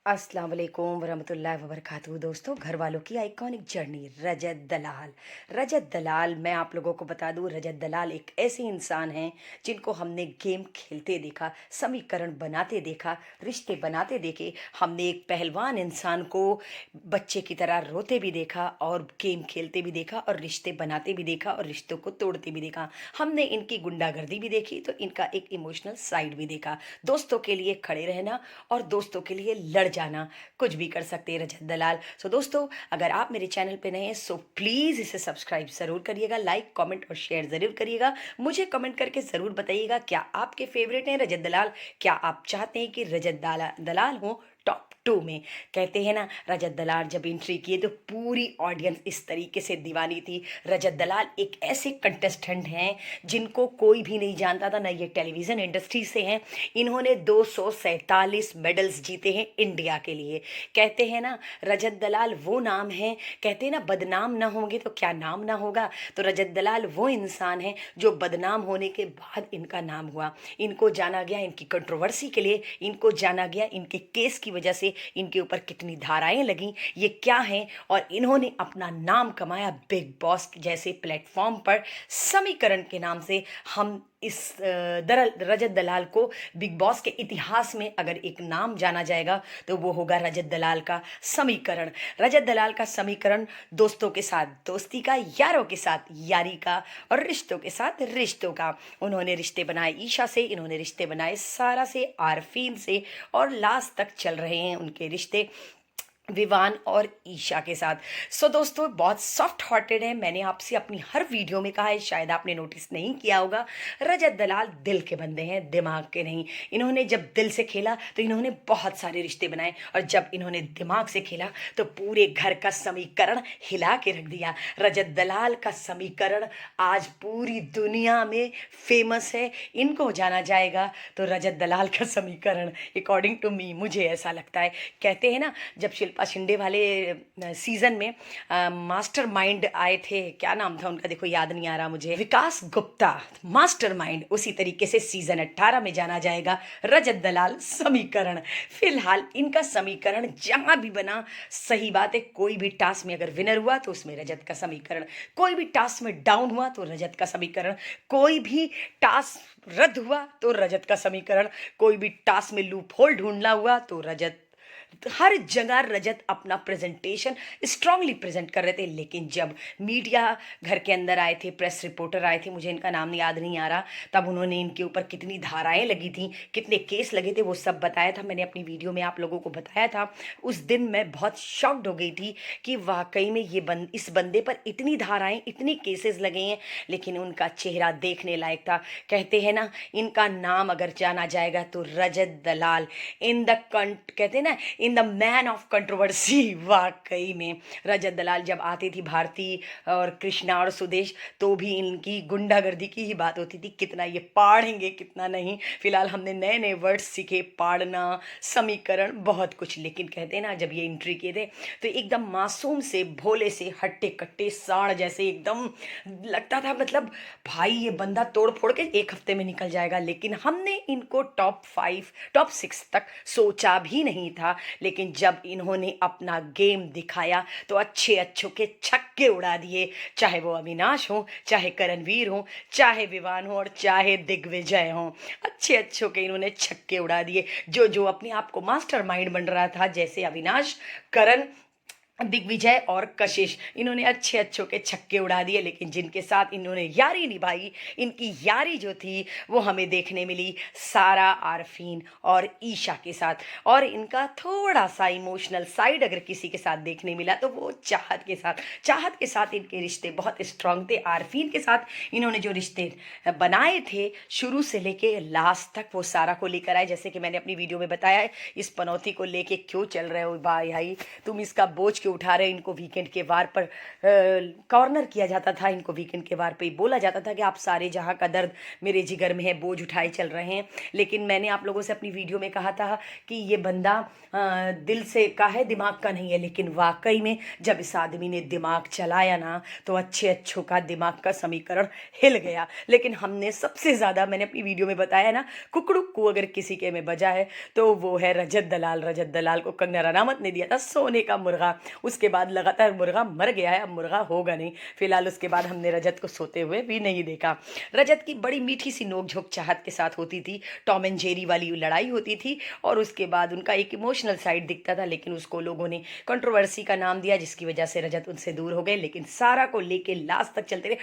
अस्सलाम वालेकुम वरहमतुल्लाहि वबरकातुहू। दोस्तों, घर वालों की आइकॉनिक जर्नी रजत दलाल मैं आप लोगों को बता दूं, रजत दलाल एक ऐसे इंसान हैं जिनको हमने गेम खेलते देखा, समीकरण बनाते देखा, रिश्ते बनाते देखे। हमने एक पहलवान इंसान को बच्चे की तरह रोते भी देखा और गेम खेलते भी देखा और रिश्ते बनाते भी देखा और रिश्तों को तोड़ते भी देखा। हमने इनकी गुंडागर्दी भी देखी तो इनका एक इमोशनल साइड भी देखा। दोस्तों के लिए खड़े रहना और दोस्तों के लिए लड़ जाना, कुछ भी कर सकते हैं रजत दलाल। सो दोस्तों, अगर आप मेरे चैनल पे नए हैं सो प्लीज़ इसे सब्सक्राइब ज़रूर करिएगा, लाइक कमेंट और शेयर ज़रूर करिएगा। मुझे कमेंट करके ज़रूर बताइएगा क्या आपके फेवरेट हैं रजत दलाल, क्या आप चाहते हैं कि रजत दलाल हो टॉप 2 में। कहते हैं ना, रजत दलाल जब एंट्री किए तो पूरी ऑडियंस इस तरीके से दीवानी थी। रजत दलाल एक ऐसे कंटेस्टेंट हैं जिनको कोई भी नहीं जानता था, ना ये टेलीविज़न इंडस्ट्री से हैं। इन्होंने 247 मेडल्स जीते हैं इंडिया के लिए। कहते हैं ना, रजत दलाल वो नाम है, कहते हैं ना बदनाम ना होंगे तो क्या नाम ना होगा। तो रजत दलाल वो इंसान है जो बदनाम होने के बाद इनका नाम हुआ। इनको जाना गया इनकी कंट्रोवर्सी के लिए, इनको जाना गया इनके केस की वजह से, इनके ऊपर कितनी धाराएं लगी, ये क्या हैं, और इन्होंने अपना नाम कमाया बिग बॉस जैसे प्लेटफॉर्म पर समीकरण के नाम से। हम इस दरअल रजत दलाल को बिग बॉस के इतिहास में अगर एक नाम जाना जाएगा तो वो होगा रजत दलाल का समीकरण। रजत दलाल का समीकरण दोस्तों के साथ दोस्ती का, यारों के साथ यारी का और रिश्तों के साथ रिश्तों का। उन्होंने रिश्ते बनाए ईशा से, इन्होंने रिश्ते बनाए सारा से, आरफीन से, और लास्ट तक चल रहे हैं उनके रिश्ते विवान और ईशा के साथ। सो दोस्तों, बहुत सॉफ्ट हार्टेड है। मैंने आपसे अपनी हर वीडियो में कहा है, शायद आपने नोटिस नहीं किया होगा, रजत दलाल दिल के बंदे हैं, दिमाग के नहीं। इन्होंने जब दिल से खेला तो इन्होंने बहुत सारे रिश्ते बनाए, और जब इन्होंने दिमाग से खेला तो पूरे घर का समीकरण हिला के रख दिया। रजत दलाल का समीकरण आज पूरी दुनिया में फेमस है। इनको जाना जाएगा तो रजत दलाल का समीकरण, अकॉर्डिंग टू मी, मुझे ऐसा लगता है। कहते हैं ना, जब शिल्पा शिंदे वाले सीजन में मास्टर माइंड आए थे, क्या नाम था उनका, देखो याद नहीं आ रहा मुझे, विकास गुप्ता मास्टर माइंड, उसी तरीके से सीजन 18 में जाना जाएगा रजत दलाल समीकरण। फिलहाल इनका समीकरण जहां भी बना, सही बात है, कोई भी टास्क में अगर विनर हुआ तो उसमें रजत का समीकरण, कोई भी टास्क में डाउन हुआ तो रजत का समीकरण, कोई भी टास्क रद्द हुआ तो रजत का समीकरण, कोई भी टास्क में लूप होल ढूंढना हुआ तो रजत। हर जगह रजत अपना प्रेजेंटेशन स्ट्रांगली प्रेजेंट कर रहे थे। लेकिन जब मीडिया घर के अंदर आए थे, प्रेस रिपोर्टर आए थे, मुझे इनका नाम याद नहीं आ रहा, तब उन्होंने इनके ऊपर कितनी धाराएं लगी थी, कितने केस लगे थे, वो सब बताया था। मैंने अपनी वीडियो में आप लोगों को बताया था। उस दिन मैं बहुत शॉक्ड हो गई थी कि वाकई में इस बंदे पर इतनी धाराएं, इतनी केसेस लगे हैं, लेकिन उनका चेहरा देखने लायक था। कहते हैं ना, इनका नाम अगर जाना जाएगा तो रजत दलाल इन द कहते हैं ना, in the man of controversy. वाकई में रजत दलाल जब आती थी, भारती और कृष्णा और सुदेश, तो भी इनकी गुंडागर्दी की ही बात होती थी, कितना ये पाड़ेंगे कितना नहीं। फिलहाल हमने नए नए वर्ड्स सीखे, पाड़ना, समीकरण, बहुत कुछ। लेकिन कहते हैं ना, जब ये एंट्री किए थे तो एकदम मासूम से, भोले से, हट्टे कट्टे साड़ जैसे एकदम लगता था, मतलब भाई ये बंदा तोड़ फोड़ के एक हफ्ते में निकल जाएगा। लेकिन हमने इनको टॉप 5 टॉप 6 तक सोचा भी नहीं था। लेकिन जब इन्होंने अपना गेम दिखाया तो अच्छे अच्छों के छक्के उड़ा दिए, चाहे वो अविनाश हो, चाहे करणवीर हो, चाहे विवान हो, और चाहे दिग्विजय हो। अच्छे अच्छों के इन्होंने छक्के उड़ा दिए। जो जो अपने आप को मास्टर माइंड बन रहा था, जैसे अविनाश, करण, दिग्विजय और कशिश, इन्होंने अच्छे अच्छों के छक्के उड़ा दिए। लेकिन जिनके साथ इन्होंने यारी निभाई, इनकी यारी जो थी वो हमें देखने मिली सारा, आरफीन और ईशा के साथ। और इनका थोड़ा सा इमोशनल साइड अगर किसी के साथ देखने मिला तो वो चाहत के साथ। चाहत के साथ इनके रिश्ते बहुत स्ट्रांग थे। आरफीन के सात इन्होंने जो रिश्ते बनाए थे शुरू से लेके लास्ट तक, वो सारा को लेकर आए। जैसे कि मैंने अपनी वीडियो में बताया है, इस पनौती को लेके क्यों चल रहे हो भाई, तुम इसका बोझ क्यों के उठा रहे, इनको वीकेंड के वार पर कॉर्नर किया जाता था, इनको वीकेंड के वार पे ही बोला जाता था कि आप सारे जहाँ का दर्द मेरे जिगर में है, बोझ उठाए चल रहे हैं। लेकिन मैंने आप लोगों से अपनी वीडियो में कहा था कि ये बंदा दिल से का है, दिमाग का नहीं है। लेकिन वाकई में जब इस आदमी ने दिमाग चलाया ना, तो अच्छे अच्छों का दिमाग का समीकरण हिल गया। लेकिन हमने सबसे ज़्यादा, मैंने अपनी वीडियो में बताया ना, कुकड़ुक को अगर किसी के में बजा है तो वो है रजत दलाल। रजत दलाल को कंगना रनावत ने दिया था सोने का मुर्गा। उसके बाद लगातार मुर्गा मर गया है, अब मुर्गा होगा नहीं फिलहाल। उसके बाद हमने रजत को सोते हुए भी नहीं देखा। रजत की बड़ी मीठी सी नोकझोंक चाहत के साथ होती थी, टॉम एंड जेरी वाली लड़ाई होती थी, और उसके बाद उनका एक इमोशनल साइड दिखता था। लेकिन उसको लोगों ने कंट्रोवर्सी का नाम दिया, जिसकी वजह से रजत उनसे दूर हो गए। लेकिन सारा को लेके लास्ट तक चलते रहे।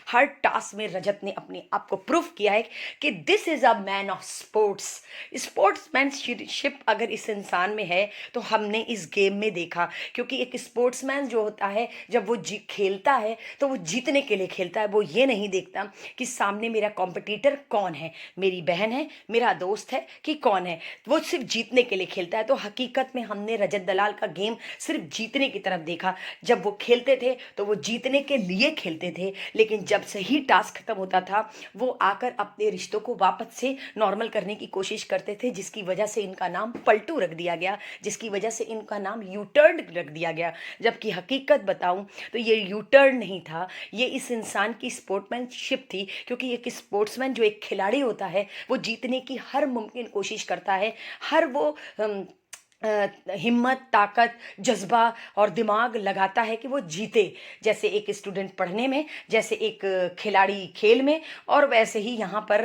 हर टास्क में रजत ने अपने आप को प्रूफ किया है कि this is a man of sports. Sportsmanship अगर इस इंसान में है तो हमने इस गेम में देखा। क्योंकि एक स्पोर्ट्समैन जो होता है, जब वो खेलता है तो वो जीतने के लिए खेलता है। वो ये नहीं देखता कि सामने मेरा कॉम्पिटिटर कौन है, मेरी बहन है, मेरा दोस्त है कि कौन है। वो सिर्फ जीतने के लिए खेलता है। तो हकीकत में हमने रजत दलाल का गेम सिर्फ जीतने की तरफ देखा। जब वो खेलते थे तो वो जीतने के लिए खेलते थे, लेकिन जब सही टास्क खत्म होता था वो आकर अपने रिश्तों को वापस से नॉर्मल करने की कोशिश करते थे, जिसकी वजह से इनका नाम पलटू रख दिया गया, जिसकी वजह से इनका नाम यू टर्न रख दिया गया। जबकि हकीकत बताऊं तो ये यू टर्न नहीं था, ये इस इंसान की स्पोर्ट्समैनशिप थी। क्योंकि एक स्पोर्ट्समैन जो एक खिलाड़ी होता है वो जीतने की हर मुमकिन कोशिश करता है, हर वो हिम्मत, ताकत, जज्बा और दिमाग लगाता है कि वो जीते। जैसे एक स्टूडेंट पढ़ने में, जैसे एक खिलाड़ी खेल में, और वैसे ही यहाँ पर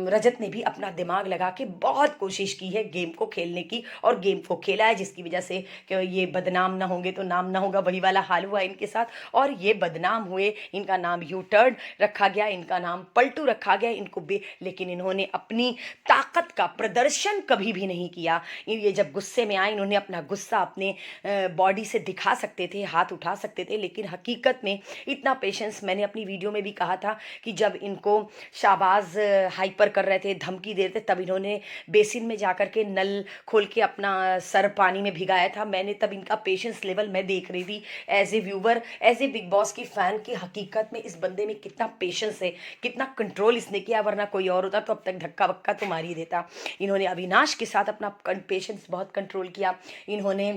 रजत ने भी अपना दिमाग लगा के बहुत कोशिश की है गेम को खेलने की, और गेम को खेला है, जिसकी वजह से कि ये बदनाम ना होंगे तो नाम ना होगा, वही वाला हाल हुआ इनके साथ। और ये बदनाम हुए, इनका नाम यू टर्न रखा गया, इनका नाम पलटू रखा गया, लेकिन इन्होंने अपनी ताकत का प्रदर्शन कभी भी नहीं किया। ये जब गुस्से में आए, इन्होंने अपना गुस्सा अपने बॉडी से दिखा सकते थे, हाथ उठा सकते थे, लेकिन हकीकत में इतना पेशेंस, मैंने अपनी वीडियो में भी कहा था कि जब इनको शाहबाज हाइपर कर रहे थे, धमकी दे रहे थे, तब इन्होंने बेसिन में जाकर के नल खोल के अपना सर पानी में भिगाया था। मैंने तब इनका पेशेंस लेवल मैं देख रही थी as a viewer, as a Bigg Boss की फ़ैन, की हकीकत में इस बंदे में कितना पेशेंस है, कितना कंट्रोल इसने किया। वरना कोई और होता तो अब तक धक्का वक्का तो मार ही देता। इन्होंने अविनाश के साथ अपना पेशेंस बहुत कंट्रोल किया। इन्होंने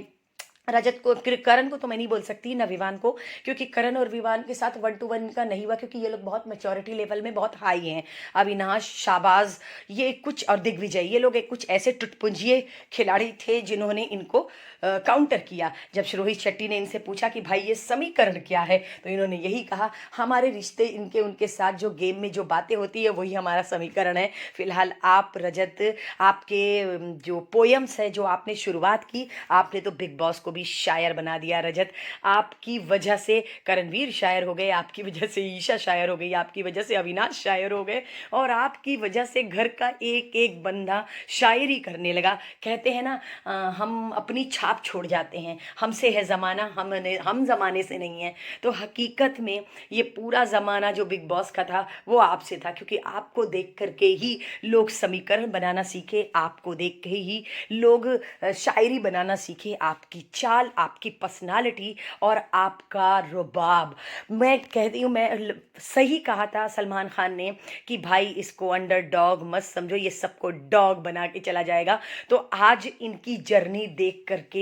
रजत को, करण को तो मैं नहीं बोल सकती ना विवान को, क्योंकि करण और विवान के साथ 1-to-1 का नहीं हुआ, क्योंकि ये लोग बहुत मैच्योरिटी लेवल में बहुत हाई हैं। अविनाश, शाहबाज, ये कुछ, और दिग्विजय, ये लोग एक कुछ ऐसे टुटपुंजिए खिलाड़ी थे जिन्होंने इनको काउंटर किया। जब रोहित शेट्टी ने इनसे पूछा कि भाई ये समीकरण क्या है, तो इन्होंने यही कहा, हमारे रिश्ते इनके उनके साथ जो गेम में जो बातें होती है वही हमारा समीकरण है। फिलहाल आप रजत, आपके जो पोयम्स है जो आपने शुरुआत की, आपने तो बिग बॉस को भी शायर बना दिया। रजत, आपकी वजह से करणवीर शायर हो गए, आपकी वजह से ईशा शायर हो गई, आपकी वजह से अविनाश शायर हो गए, और आपकी वजह से घर का एक एक बंदा शायरी करने लगा। कहते हैं ना, हम अपनी छाप छोड़ जाते हैं, हमसे है ज़माना, हम ज़माने से नहीं है। तो हकीकत में ये पूरा ज़माना जो बिग बॉस का था वो आपसे था, क्योंकि आपको देख करके ही लोग समीकरण बनाना सीखे, आपको देख के ही लोग शायरी बनाना सीखे। आपकी चाल, आपकी पर्सनालिटी और आपका रुबाब, मैं कहती हूँ, मैं सही कहा था सलमान खान ने कि भाई इसको अंडर डॉग मत समझो, ये सबको डॉग बना के चला जाएगा। तो आज इनकी जर्नी देख करके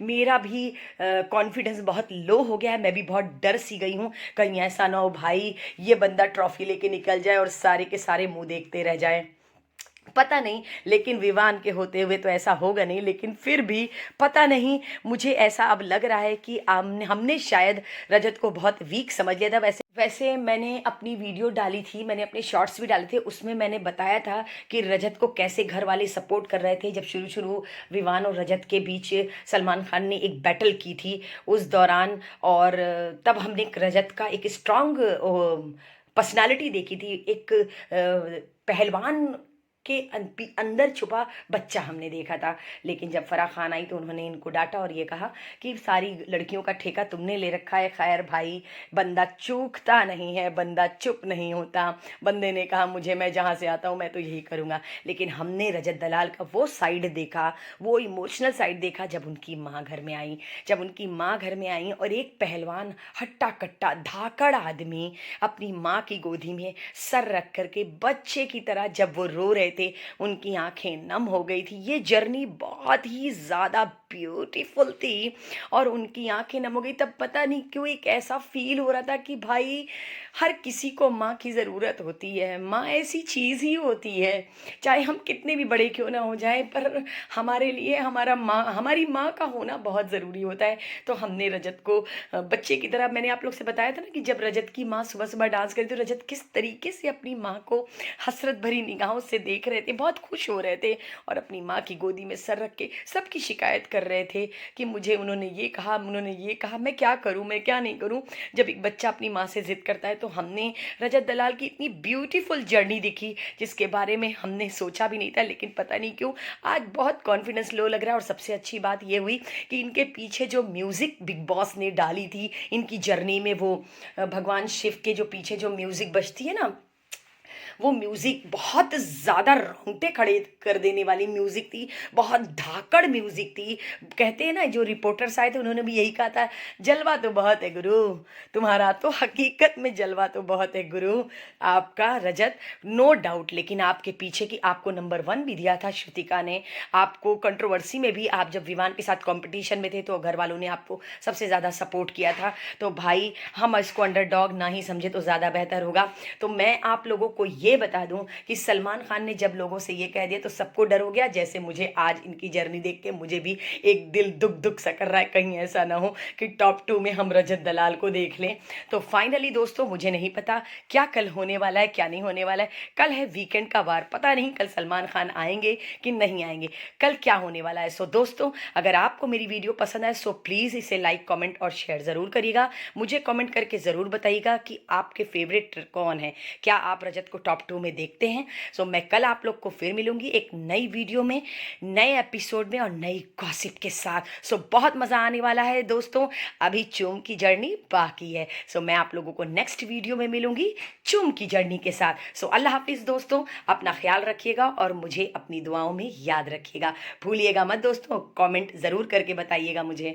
मेरा भी कॉन्फिडेंस बहुत लो हो गया है। मैं भी बहुत डर सी गई हूँ, कहीं ऐसा ना हो भाई ये बंदा ट्रॉफी लेके निकल जाए और सारे के सारे मुंह देखते रह जाए। पता नहीं, लेकिन विवान के होते हुए तो ऐसा होगा नहीं, लेकिन फिर भी पता नहीं, मुझे ऐसा अब लग रहा है कि हमने शायद रजत को बहुत वीक समझ लिया था। वैसे मैंने अपनी वीडियो डाली थी, मैंने अपने शॉर्ट्स भी डाले थे, उसमें मैंने बताया था कि रजत को कैसे घर वाले सपोर्ट कर रहे थे। जब शुरू विवान और रजत के बीच सलमान खान ने एक बैटल की थी उस दौरान, और तब हमने रजत का एक स्ट्रांग पर्सनालिटी देखी थी, एक पहलवान के अंदर छुपा बच्चा हमने देखा था। लेकिन जब फराह खान आई तो उन्होंने इनको डांटा और ये कहा कि सारी लड़कियों का ठेका तुमने ले रखा है। खैर भाई, बंदा चूकता नहीं है, बंदा चुप नहीं होता। बंदे ने कहा मुझे, मैं जहाँ से आता हूँ मैं तो यही करूँगा। लेकिन हमने रजत दलाल का वो साइड देखा, वो इमोशनल साइड देखा जब उनकी माँ घर में आई। जब उनकी माँ घर में आई और एक पहलवान, हट्टा कट्टा धाकड़ आदमी अपनी माँ की गोदी में सर रख करके बच्चे की तरह जब वो रो रहे थे, उनकी आंखें नम हो गई थी। ये जर्नी बहुत ही ज़्यादा ब्यूटीफुल थी और उनकी आंखें नम हो गई। तब पता नहीं क्यों एक ऐसा फील हो रहा था कि भाई, हर किसी को माँ की ज़रूरत होती है। माँ ऐसी चीज़ ही होती है, चाहे हम कितने भी बड़े क्यों ना हो जाए, पर हमारे लिए हमारी माँ का होना बहुत ज़रूरी होता है। तो हमने रजत को बच्चे की तरह, मैंने आप लोग से बताया था ना कि जब रजत की माँ सुबह सुबह डांस करती तो रजत किस तरीके से अपनी माँ को हसरत भरी निगाहों से देख रहे थे, बहुत खुश हो रहे थे और अपनी माँ की गोदी में सर रख के सबकी शिकायत कर रहे थे कि मुझे उन्होंने ये कहा, उन्होंने ये कहा, मैं क्या करूँ, मैं क्या नहीं करूँ। जब एक बच्चा अपनी माँ से ज़िद करता है तो हमने रजत दलाल की इतनी ब्यूटीफुल जर्नी देखी जिसके बारे में हमने सोचा भी नहीं था। लेकिन पता नहीं क्यों आज बहुत कॉन्फिडेंस लो लग रहा है। और सबसे अच्छी बात ये हुई कि इनके पीछे जो म्यूज़िक बिग बॉस ने डाली थी इनकी जर्नी में, वो भगवान शिव के जो पीछे जो म्यूज़िक बजती है ना, वो म्यूज़िक बहुत ज़्यादा रोंगटे खड़े कर देने वाली म्यूज़िक थी, बहुत धाकड़ म्यूज़िक थी। कहते हैं ना, जो रिपोर्टर्स आए थे उन्होंने भी यही कहा था, जलवा तो बहुत है गुरु, तुम्हारा तो हकीकत में जलवा तो बहुत है गुरु आपका रजत, नो डाउट। लेकिन आपके पीछे की आपको नंबर 1 भी दिया था श्रुतिका ने। आपको कंट्रोवर्सी में भी, आप जब विवान के साथ कंपटीशन में थे तो घर वालों ने आपको सबसे ज़्यादा सपोर्ट किया था। तो भाई, हम इसको अंडरडॉग ना ही समझे तो ज़्यादा बेहतर होगा। तो मैं आप लोगों को ये बता दूं कि सलमान खान ने जब लोगों से ये कह दिया तो सबको डर हो गया। जैसे मुझे आज इनकी जर्नी देख के मुझे भी एक दिल दुख दुख सा कर रहा है, कहीं ऐसा ना हो कि टॉप 2 में हम रजत दलाल को देख लें। तो फाइनली दोस्तों, मुझे नहीं पता क्या कल होने वाला है, क्या नहीं होने वाला है। कल है वीकेंड का वार, पता नहीं कल सलमान खान आएंगे कि नहीं आएंगे, कल क्या होने वाला है। सो दोस्तों, अगर आपको मेरी वीडियो पसंद आए सो प्लीज़ इसे लाइक, कमेंट और शेयर ज़रूर करिएगा। मुझे कमेंट करके ज़रूर बताइएगा कि आपके फेवरेट कौन है, क्या आप रजत को टॉप 2 में देखते हैं। सो मैं कल आप लोग को फिर मिलूंगी एक नई वीडियो में, नए एपिसोड में और नई गॉसिप के साथ। सो बहुत मज़ा आने वाला है दोस्तों, अभी चूम की जर्नी बाकी है। सो मैं आप लोगों को नेक्स्ट वीडियो में मिलूंगी चूम की जर्नी के साथ। सो अल्लाह हाफिज़ दोस्तों, अपना ख्याल रखिएगा और मुझे अपनी दुआओं में याद रखिएगा। भूलिएगा मत दोस्तों, कमेंट ज़रूर करके बताइएगा मुझे।